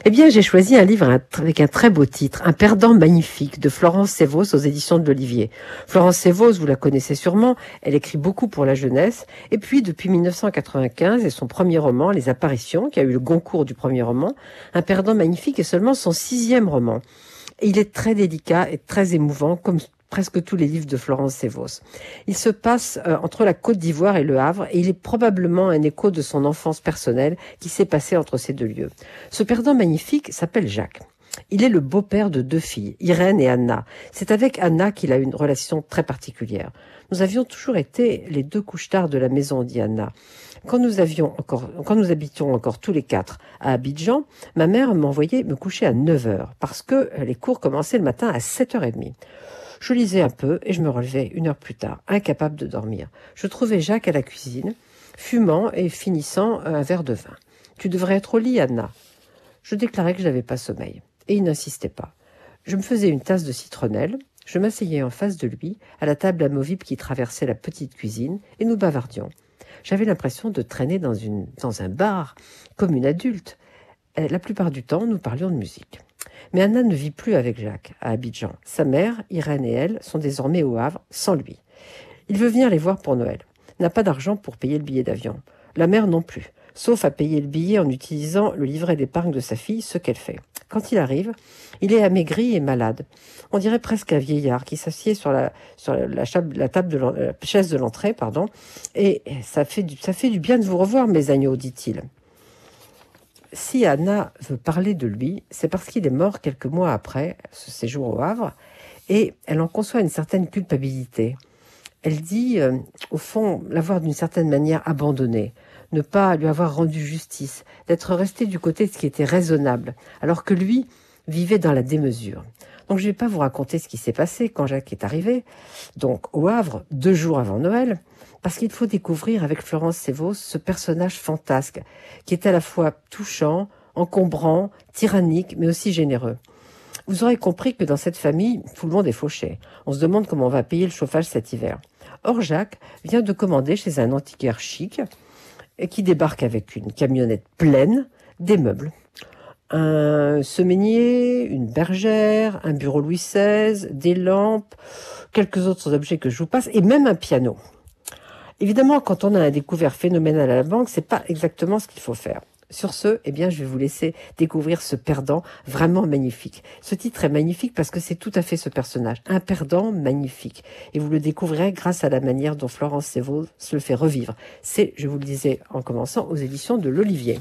Eh bien, j'ai choisi un livre avec un très beau titre, Un perdant magnifique, de Florence Sévos aux éditions de l'Olivier. Florence Sévos, vous la connaissez sûrement, elle écrit beaucoup pour la jeunesse. Et puis, depuis 1995 et son premier roman, Les Apparitions, qui a eu le Goncourt du premier roman, Un perdant magnifique est seulement son 6e roman. Et il est très délicat et très émouvant, comme presque tous les livres de Florence Sévos. Il se passe entre la Côte d'Ivoire et le Havre, et il est probablement un écho de son enfance personnelle qui s'est passée entre ces deux lieux. Ce perdant magnifique s'appelle Jacques. Il est le beau-père de 2 filles, Irène et Anna. C'est avec Anna qu'il a une relation très particulière. Nous avions toujours été les 2 couche-tard de la maison, dit Anna. Quand nous habitions encore tous les 4 à Abidjan, ma mère m'envoyait me coucher à 9h parce que les cours commençaient le matin à 7h30. Je lisais un peu et je me relevais 1 heure plus tard, incapable de dormir. Je trouvais Jacques à la cuisine, fumant et finissant un verre de vin. « Tu devrais être au lit, Anna. » Je déclarais que je n'avais pas sommeil. Et il n'insistait pas. Je me faisais une tasse de citronnelle, je m'asseyais en face de lui, à la table amovible qui traversait la petite cuisine, et nous bavardions. J'avais l'impression de traîner dans un bar, comme une adulte. La plupart du temps, nous parlions de musique. Mais Anna ne vit plus avec Jacques, à Abidjan. Sa mère, Irène et elle sont désormais au Havre, sans lui. Il veut venir les voir pour Noël. N'a pas d'argent pour payer le billet d'avion. La mère non plus, sauf à payer le billet en utilisant le livret d'épargne de sa fille, ce qu'elle fait. Quand il arrive, il est amaigri et malade. On dirait presque un vieillard qui s'assied sur la chaise de l'entrée, et ça fait du bien de vous revoir, mes agneaux, dit-il. Si Anna veut parler de lui, c'est parce qu'il est mort quelques mois après ce séjour au Havre, et elle en conçoit une certaine culpabilité. Elle dit, au fond, l'avoir d'une certaine manière abandonné, ne pas lui avoir rendu justice, d'être resté du côté de ce qui était raisonnable, alors que lui vivait dans la démesure. Donc je ne vais pas vous raconter ce qui s'est passé quand Jacques est arrivé, donc au Havre, 2 jours avant Noël, parce qu'il faut découvrir avec Florence Sévos ce personnage fantasque, qui est à la fois touchant, encombrant, tyrannique, mais aussi généreux. Vous aurez compris que dans cette famille, tout le monde est fauché. On se demande comment on va payer le chauffage cet hiver. Or, Jacques vient de commander chez un antiquaire chic qui débarque avec une camionnette pleine des meubles. Un semainier, une bergère, un bureau Louis XVI, des lampes, quelques autres objets que je vous passe, et même un piano. Évidemment, quand on a un découvert phénoménal à la banque, c'est pas exactement ce qu'il faut faire. Sur ce, je vais vous laisser découvrir ce perdant vraiment magnifique. Ce titre est magnifique parce que c'est tout à fait ce personnage, un perdant magnifique. Et vous le découvrirez grâce à la manière dont Florence Sévos se le fait revivre. C'est, je vous le disais en commençant, aux éditions de l'Olivier.